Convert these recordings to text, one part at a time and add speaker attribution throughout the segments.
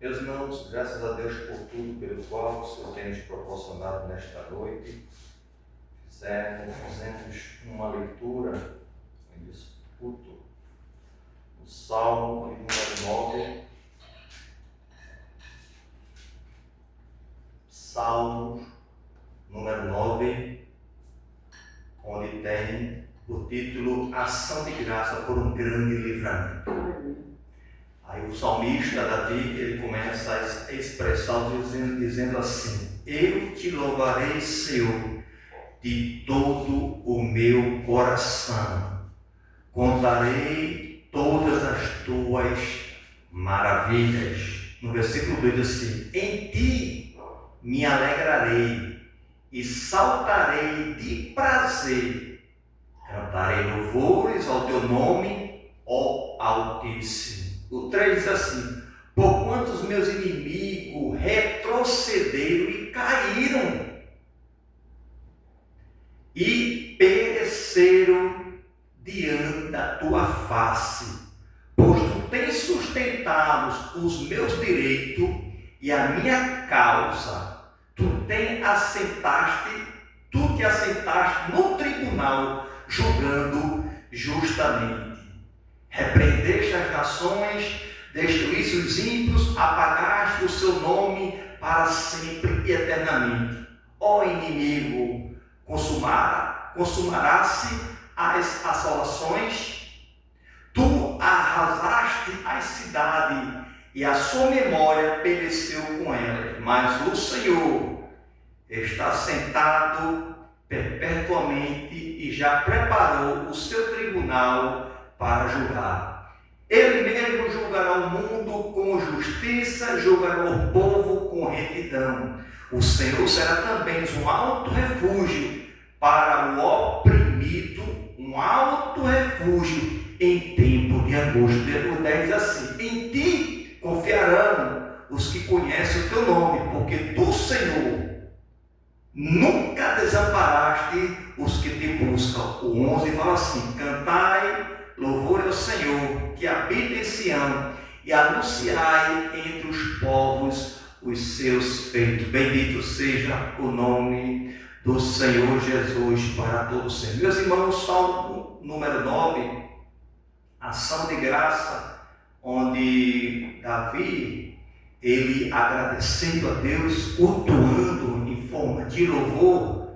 Speaker 1: Meus irmãos, graças a Deus por tudo pelo qual o Senhor tem nos proporcionado nesta noite. Fizemos uma leitura em disputo do Salmo número 9. Salmo número 9, onde tem o título Ação de Graça por um Grande Livramento. Aí o salmista Davi, ele começa a expressar dizendo assim: eu te louvarei, Senhor, de todo o meu coração. Contarei todas as tuas maravilhas. No versículo 2 diz assim: em ti me alegrarei e saltarei de prazer. Cantarei louvores ao teu nome, ó Altíssimo. O 3 diz assim: porquanto os meus inimigos retrocederam e caíram, e pereceram diante da tua face, pois tu tens sustentado os meus direitos e a minha causa, tu te assentaste no tribunal, julgando justamente. Repreendeste as nações, destruíste os ímpios, apagaste o seu nome para sempre e eternamente. Ó inimigo, consumará-se as assolações, tu arrasaste as cidades e a sua memória pereceu com elas. Mas o Senhor está sentado perpetuamente e já preparou o seu tribunal para julgar. Ele mesmo julgará o mundo com justiça, julgará o povo com retidão. O Senhor será também um alto refúgio para o oprimido, um alto refúgio em tempo de angústia. O 10 diz assim: em ti confiarão os que conhecem o teu nome, porque tu, Senhor, nunca desamparaste os que te buscam. O 11 fala assim: cantai louvor ao Senhor, que habita em Sião, e anunciai entre os povos os seus feitos. Bendito seja o nome do Senhor Jesus para todos sempre. Meus irmãos, Salmo número 9, ação de graça, onde Davi, ele agradecendo a Deus, cultuando em forma de louvor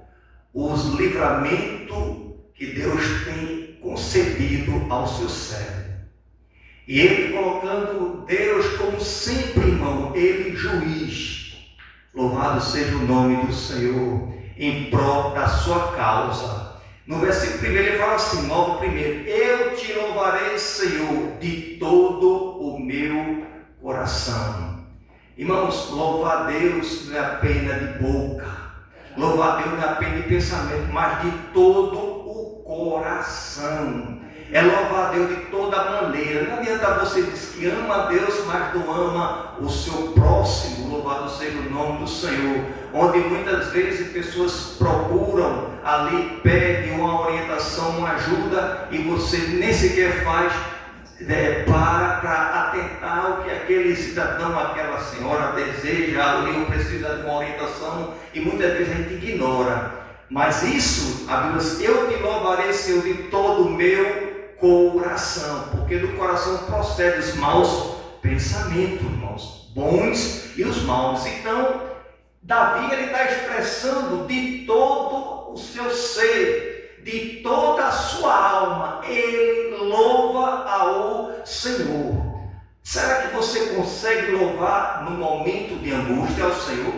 Speaker 1: os livramentos que Deus tem concedido ao seu servo. E ele colocando Deus como sempre, irmão, ele juiz. Louvado seja o nome do Senhor em prol da sua causa. No versículo 1 ele fala assim, 9 primeiro: eu te louvarei, Senhor, de todo o meu coração. Irmãos, louvar a Deus não é apenas de boca, louvar a Deus não é apenas de pensamento, mas de todo o coração. É louvar a Deus de toda maneira. Não adianta você dizer que ama a Deus, mas não ama o seu próximo. Louvado seja o nome do Senhor. Onde muitas vezes pessoas procuram, ali pedem uma orientação, uma ajuda, e você nem sequer faz para atentar ao que aquele cidadão, aquela senhora deseja, ali precisa de uma orientação, e muitas vezes a gente ignora. Mas isso, a Bíblia diz: eu te louvarei, Senhor, de todo o meu coração, porque do coração procedem os maus pensamentos, irmãos, bons e os maus. Então, Davi, ele está expressando de todo o seu ser, de toda a sua alma, ele louva ao Senhor. Será que você consegue louvar no momento de angústia ao Senhor?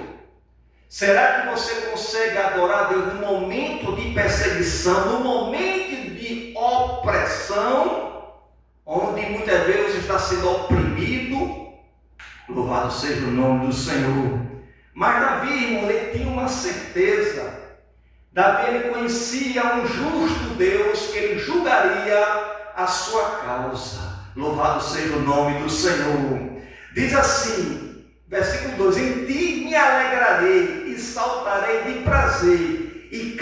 Speaker 1: Será que você consegue adorar a Deus no momento de perseguição, no momento de opressão, onde muitas vezes você está sendo oprimido? Louvado seja o nome do Senhor. Mas Davi, irmão, ele tinha uma certeza. Davi, ele conhecia um justo Deus que ele julgaria a sua causa. Louvado seja o nome do Senhor. Diz assim, versículo 2: em ti me alegrarei e saltarei de prazer, e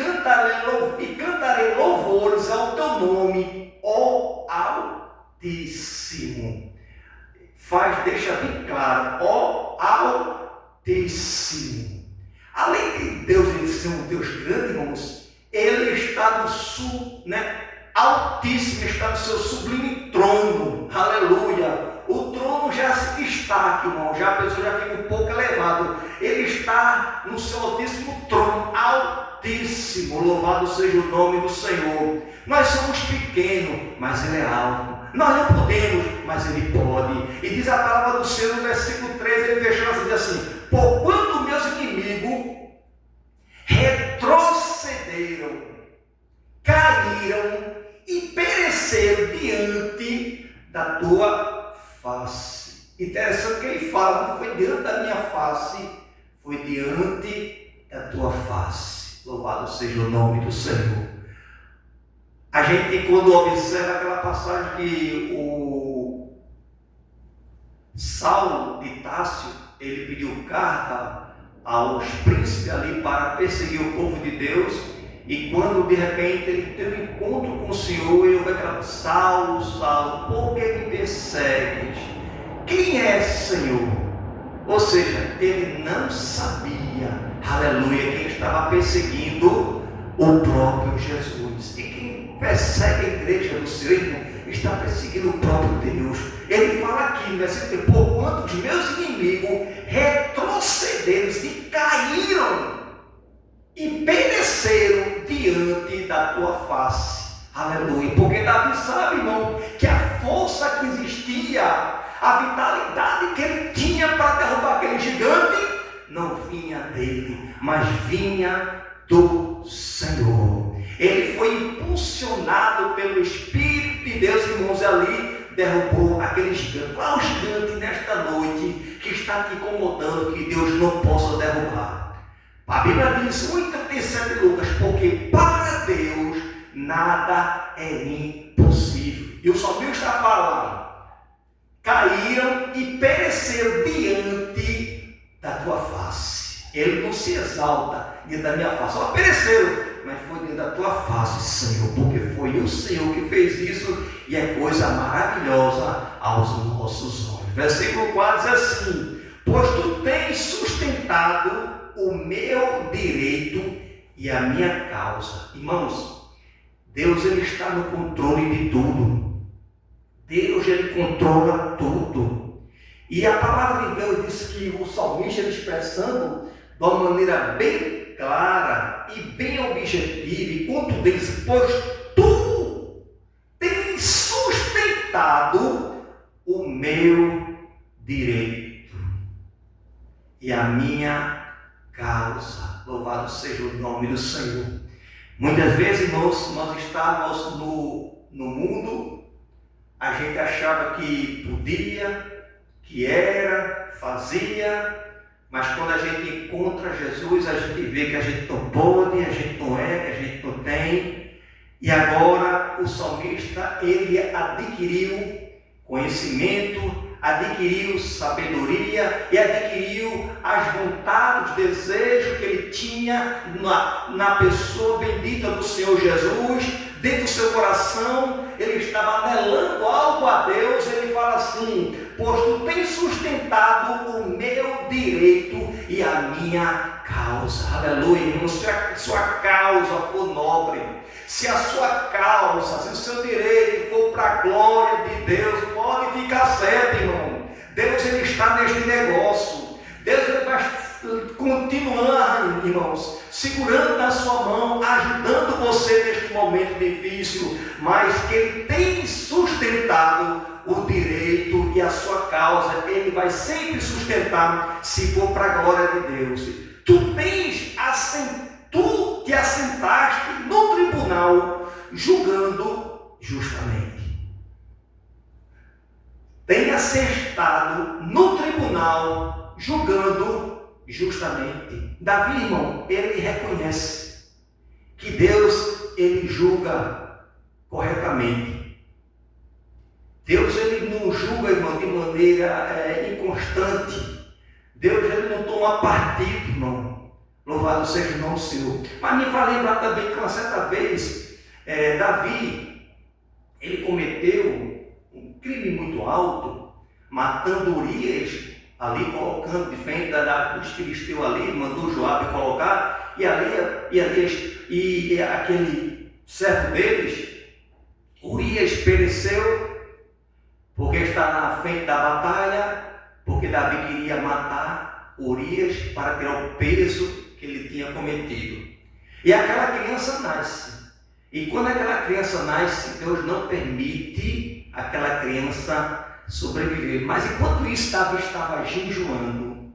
Speaker 1: cantarei louvores ao teu nome, ó Altíssimo. deixa bem claro, ó Altíssimo. Além de Deus ele ser um Deus grande, irmãos, ele está no Altíssimo, está no seu sublime trono, aleluia. O trono já se destaca, irmão, a pessoa já fica um pouco elevado. Ele está no seu altíssimo trono, altíssimo, louvado seja o nome do Senhor. Nós somos pequenos, mas ele é alto. Nós não podemos, mas ele pode. E diz a palavra do Senhor no versículo 13, ele deixa diz assim: porquanto meus inimigos retrocederam, caíram e pereceram diante da tua face. Interessante que ele fala, não foi diante da minha face, foi diante da tua face. Louvado seja o nome do Senhor. A gente, quando observa aquela passagem que o Saulo de Társio, ele pediu carta aos príncipes ali para perseguir o povo de Deus, e quando de repente ele teve um encontro com o Senhor, ele vai falar: Saulo, Saulo, por que me persegues? Quem é esse Senhor? Ou seja, ele não sabia, aleluia, quem estava perseguindo o próprio Jesus. E quem persegue a igreja do Senhor, irmão, está perseguindo o próprio Deus. Ele fala aqui no versículo: porquanto os meus inimigos retrocederam e caíram e pereceram diante da tua face. Aleluia. Porque Davi sabe, irmão, que a força que existia, a vitalidade que ele tinha para derrubar aquele gigante, não vinha dele, mas vinha do Senhor. Ele foi impulsionado pelo Espírito de Deus, irmãos, e ali derrubou aquele gigante. Qual é o gigante nesta noite que está te incomodando, que Deus não possa derrubar? A Bíblia diz, 1,37 Lucas, porque para Deus nada é impossível. E o salmista está falando: caíram e pereceram diante da tua face. Ele não se exalta diante da minha face, só pereceram, mas foi diante da tua face, Senhor, porque foi o Senhor que fez isso, e é coisa maravilhosa aos nossos olhos. Versículo 4 diz assim: pois tu tens sustentado o meu direito e a minha causa. Irmãos, Deus ele está no controle de tudo. Deus ele controla tudo. E a palavra de Deus diz que o salmista ele expressando de uma maneira bem clara e bem objetiva, e quanto diz: pois tu tens sustentado o meu direito e a minha causa. Louvado seja o nome do Senhor. Muitas vezes, irmãos, nós estávamos no mundo, a gente achava que podia, que era, fazia, mas quando a gente encontra Jesus, a gente vê que a gente não pode, a gente não é, que a gente não tem. E agora o salmista, ele adquiriu conhecimento, adquiriu sabedoria e adquiriu as vontades, os desejos que ele tinha na pessoa bendita do Senhor Jesus. Dentro do seu coração, ele estava anelando algo a Deus. Ele fala assim: pois tu tens sustentado o meu direito e a minha causa. Aleluia, irmão. Se a sua causa for nobre, se a sua causa, se o seu direito for para a glória de Deus, pode ficar certo, irmão. Deus ele está neste negócio. Deus ele vai continuar, irmãos, segurando na sua mão, ajudando você neste momento difícil, mas que ele tem sustentado o direito e a sua causa. Ele vai sempre sustentar, se for para a glória de Deus. Tu te assentaste no tribunal julgando justamente. Tem assentado no tribunal julgando justamente. Davi, irmão, ele reconhece que Deus ele julga corretamente. Deus ele não julga, irmão, de maneira inconstante. Deus ele não toma partido, irmão. Louvado seja o nome do Senhor. Mas me vai lembrar também que uma certa vez Davi ele cometeu um crime muito alto, matando Urias, ali colocando de frente dos filisteus ali, mandou Joabe colocar, e aquele servo deles, Urias, pereceu, porque está na frente da batalha, porque Davi queria matar Urias para tirar o peso que ele tinha cometido. E aquela criança nasce. E quando aquela criança nasce, Deus não permite aquela criança sobreviver. Mas enquanto isso, Davi estava jejuando.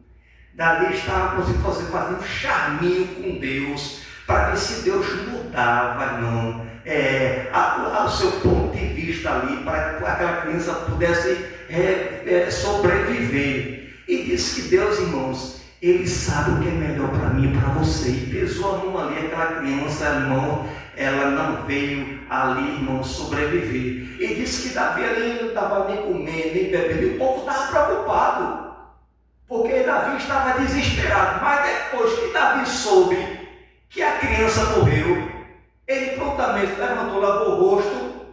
Speaker 1: Davi estava, como se fosse, fazendo um charminho com Deus, para ver se Deus mudava, não, o seu ponto de vista ali, para que aquela criança pudesse sobreviver. E disse que Deus, irmãos, Ele sabe o que é melhor para mim e para você. E pesou a mão ali, aquela criança, irmão, ela não veio ali, irmão, sobreviver. E disse que Davi ali não estava nem comendo, nem bebendo, e o povo estava preocupado, porque Davi estava desesperado. Mas depois que Davi soube que a criança morreu, ele prontamente levantou, lavou o rosto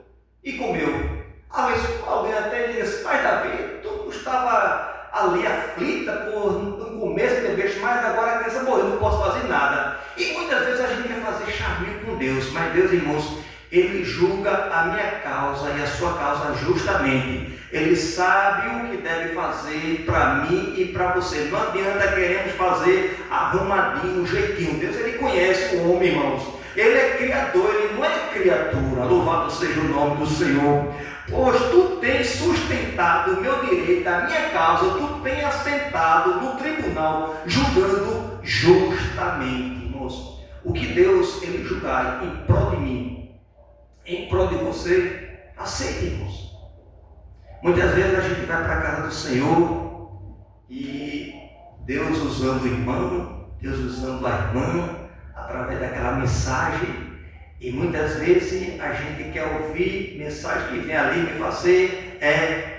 Speaker 1: e comeu. Alguém até disse: mas Davi, tu estava ali aflita por no começo de beijo, mas agora a criança morreu, não posso fazer nada. E muitas vezes a gente quer fazer charminho com Deus, mas Deus, irmãos, Ele julga a minha causa e a sua causa justamente. Ele sabe o que deve fazer para mim e para você. Não adianta queremos fazer arrumadinho, um jeitinho. Deus, Ele conhece o homem, irmãos. Ele é criador, Ele não é criatura. Louvado seja o nome do Senhor. Pois tu tens sustentado o meu direito, a minha causa, tu tens assentado no tribunal, julgando justamente, irmãos. O que Deus, Ele julgar em prol de mim, em prol de você, aceite, irmãos. Muitas vezes a gente vai para a casa do Senhor e Deus usando o irmão, Deus usando a irmã, através daquela mensagem, e muitas vezes a gente quer ouvir mensagem que vem ali me fazer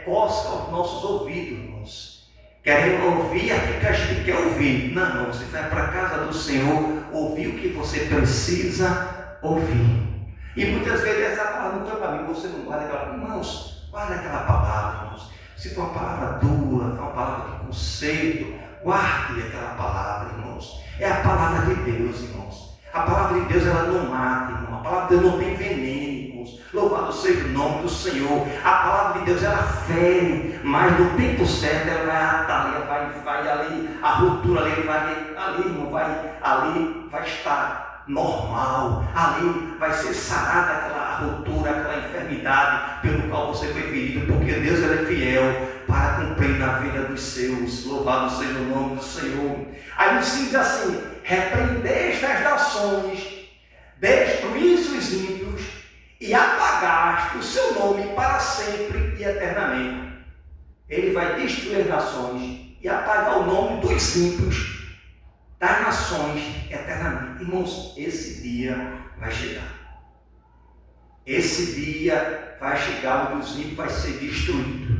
Speaker 1: coça aos nossos ouvidos, irmãos. Queremos ouvir aquilo que a gente quer ouvir. Não, você vai para a casa do Senhor ouvir o que você precisa ouvir. E muitas vezes essa palavra não foi para mim, você não guarda aquela palavra. Irmãos, guarda aquela palavra, irmãos. Se for uma palavra dura, for uma palavra de conceito, guarde aquela palavra, irmãos. É a palavra de Deus, irmãos. A palavra de Deus, ela não mata, irmão. A palavra de Deus não tem veneno, irmãos. Louvado seja o nome do Senhor. A palavra de Deus, ela fere, mas no tempo certo ela vai atalhar, vai ali, a ruptura ali, irmão, vai estar normal. Ali vai ser sarada aquela ruptura, aquela enfermidade pelo qual você foi ferido, porque Deus, ele é fiel para cumprir na vida dos seus. Louvado seja o nome do Senhor. Aí nos diz assim: repreendeste as nações, destruíste os ímpios e apagaste o seu nome para sempre e eternamente. Ele vai destruir as nações e apagar o nome dos ímpios das nações eternamente. Irmãos, esse dia vai chegar. Esse dia vai chegar onde os ímpios vai ser destruídos.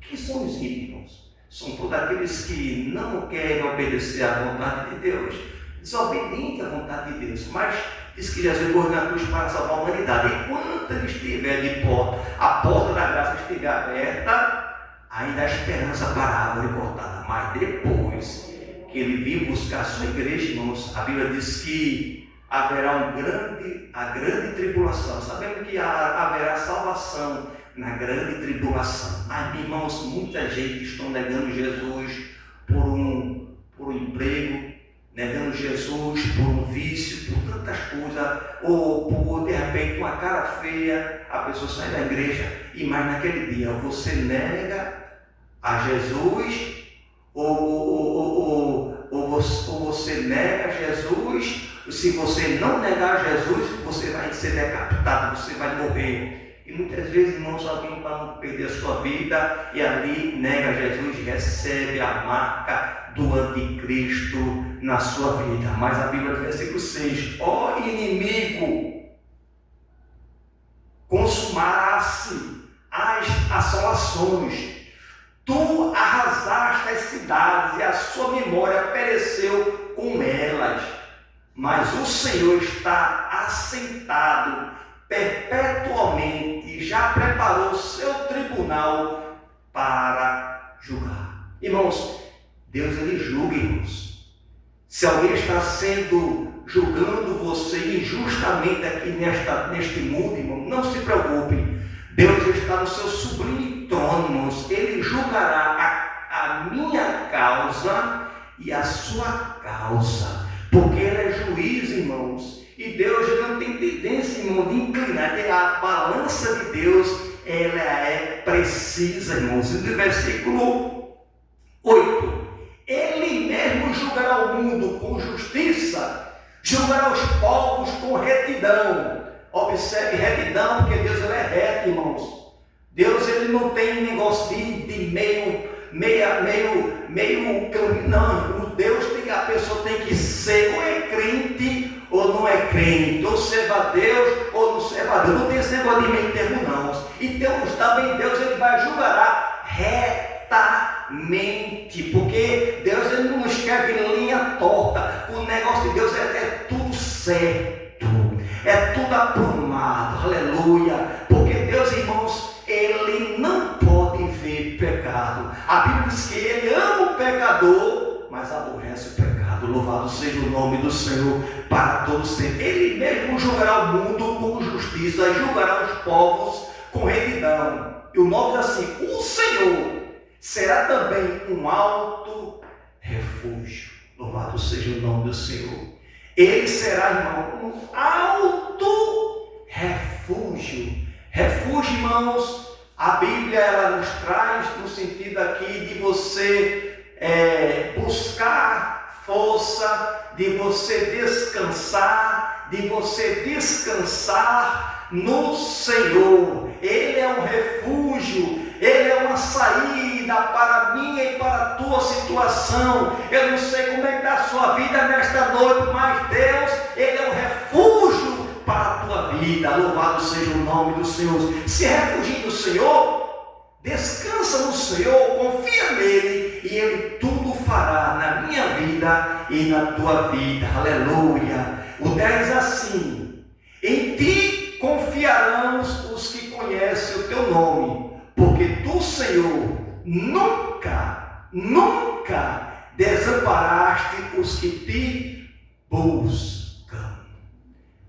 Speaker 1: Quem são os ímpios, irmãos? São todos aqueles que não querem obedecer à vontade de Deus, desobedientes à vontade de Deus, mas diz que Jesus morreu na cruz para salvar a humanidade. Enquanto ele estiver de porta, a porta da graça estiver aberta, ainda há esperança para a árvore cortada. Mas depois que ele vir buscar a sua igreja, irmãos, a Bíblia diz que haverá a grande tribulação. Sabemos que haverá salvação na grande tribulação. Mas, irmãos, muita gente está negando Jesus por um emprego, negando Jesus por um vício, por tantas coisas, ou por, de repente, uma cara feia, a pessoa sai da igreja, e mais naquele dia, você nega a Jesus, ou você nega Jesus. Se você não negar Jesus, você vai ser decapitado, você vai morrer. E muitas vezes, irmãos, alguém, para não perder a sua vida, e ali nega Jesus, recebe a marca do anticristo na sua vida. Mas a Bíblia, no versículo 6, ó inimigo, consumará-se as assolações, tu arrasaste as cidades e a sua memória pereceu com elas. Mas o Senhor está assentado perpetuamente, já preparou o seu tribunal para julgar. Irmãos, Deus ele julga, irmãos. Se alguém está julgando você injustamente aqui neste mundo, irmão, não se preocupe. Deus está no seu sublime trono, irmãos. Ele julgará a minha causa e a sua causa, porque Ele é juiz, irmãos. E Deus não tem tendência, irmão, de inclinar. A balança de Deus, ela é precisa, irmãos. No versículo 8, Ele mesmo julgará o mundo com justiça, julgará os povos com retidão. Observe retidão, porque Deus ele é reto, irmãos. Deus ele não tem negócio de meio caminho, não. O Deus a pessoa tem que ser ou é crente ou não é crente, ou serve a Deus ou não serve a Deus. Não tem esse negócio de meio termo, não. E Deus também, Deus ele vai julgar retamente, porque Deus ele não escreve em linha torta. O negócio de Deus é tudo certo, é tudo aprumado, aleluia. Porque Deus, irmãos, ele não pode ver pecado. A Bíblia diz que ele ama o pecador, mas aborrece o pecado. Louvado seja o nome do Senhor para todos sempre. Ele mesmo julgará o mundo com justiça, julgará os povos com retidão. E o 9 diz assim: o Senhor será também um alto refúgio. Louvado seja o nome do Senhor. Ele será, irmão, um alto refúgio. Refúgio, irmãos, a Bíblia ela nos traz no sentido aqui de você buscar força, de você descansar no Senhor. Ele é um refúgio, Ele é uma saída para a minha e para a tua situação. Eu não sei como é que está a sua vida nesta noite, mas Deus, Ele é um refúgio para a tua vida. Louvado seja o nome do Senhor. Se refugie no Senhor, descansa no Senhor, confia nele e Ele tudo fará na minha vida e na tua vida. Aleluia. O 10 diz assim: em ti confiarão os que conhecem o teu nome, porque tu, Senhor, nunca desamparaste os que te buscam.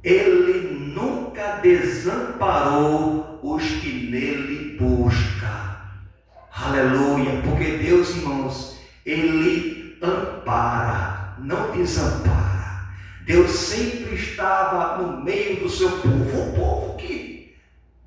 Speaker 1: Ele nunca desamparou os que nele buscam. Aleluia, porque Deus, irmãos, Ele ampara, não desampara. Deus sempre estava no meio do seu povo, o povo que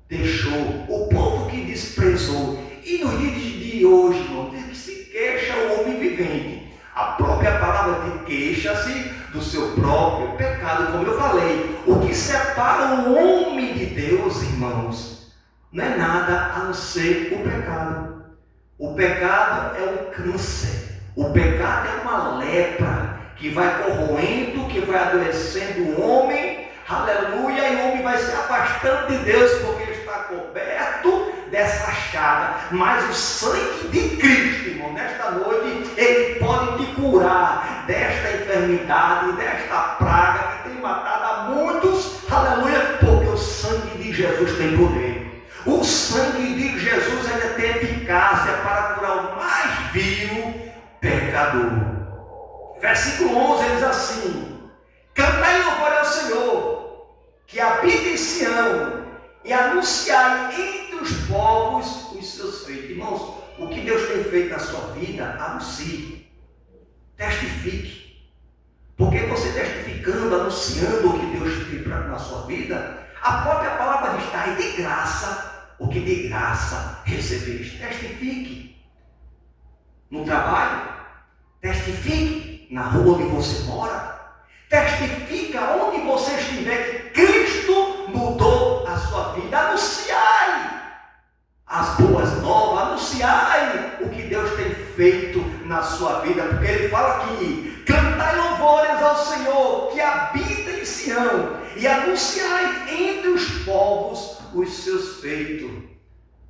Speaker 1: deixou, o povo que desprezou. E nos dias de hoje, irmão, diz que se queixa o homem vivente. A própria palavra de queixa-se do seu próprio pecado, como eu falei. O que separa o homem de Deus, irmãos, não é nada a não ser o pecado. O pecado é um câncer, o pecado é uma lepra que vai corroendo, que vai adoecendo o homem, aleluia, e o homem vai se afastando de Deus porque está coberto dessa chaga. Mas o sangue de Cristo, irmão, nesta noite, Ele pode te curar desta enfermidade, desta praga que tem matado a muitos, aleluia, porque o sangue de Jesus tem poder. O sangue de Jesus ainda tem eficácia para curar o mais vil pecador. Versículo 11 ele diz assim: cantai louvor ao Senhor, que habita em Sião, e anunciai entre os povos os seus feitos. Irmãos, o que Deus tem feito na sua vida, anuncie, testifique. Porque você testificando, anunciando o que Deus fez na sua vida, a própria palavra diz: ai de graça, o que de graça recebeste. Testifique no trabalho, testifique na rua onde você mora, testifique aonde você estiver que Cristo mudou a sua vida. Anunciai as boas novas, anunciai o que Deus tem feito na sua vida, porque Ele fala aqui: cantai louvores ao Senhor que habita em Sião, e anunciai entre os povos os seus feitos.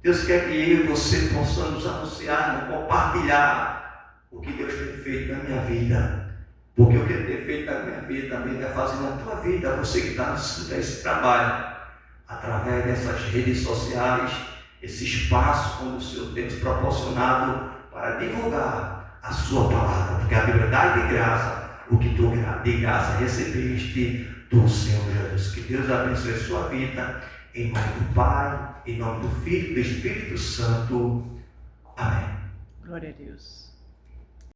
Speaker 1: Deus quer que eu e você possamos anunciar, compartilhar o que Deus tem feito na minha vida, porque o que Ele tem feito na minha vida também vai fazer na tua vida. Você que está nesse trabalho, através dessas redes sociais, esse espaço onde o Senhor tem nos proporcionado para divulgar a sua palavra, porque a Bíblia dá de graça o que tu de graça recebeste do Senhor Jesus. Que Deus abençoe a sua vida, em nome do Pai, em nome do Filho e do Espírito Santo. Amém.
Speaker 2: Glória a Deus.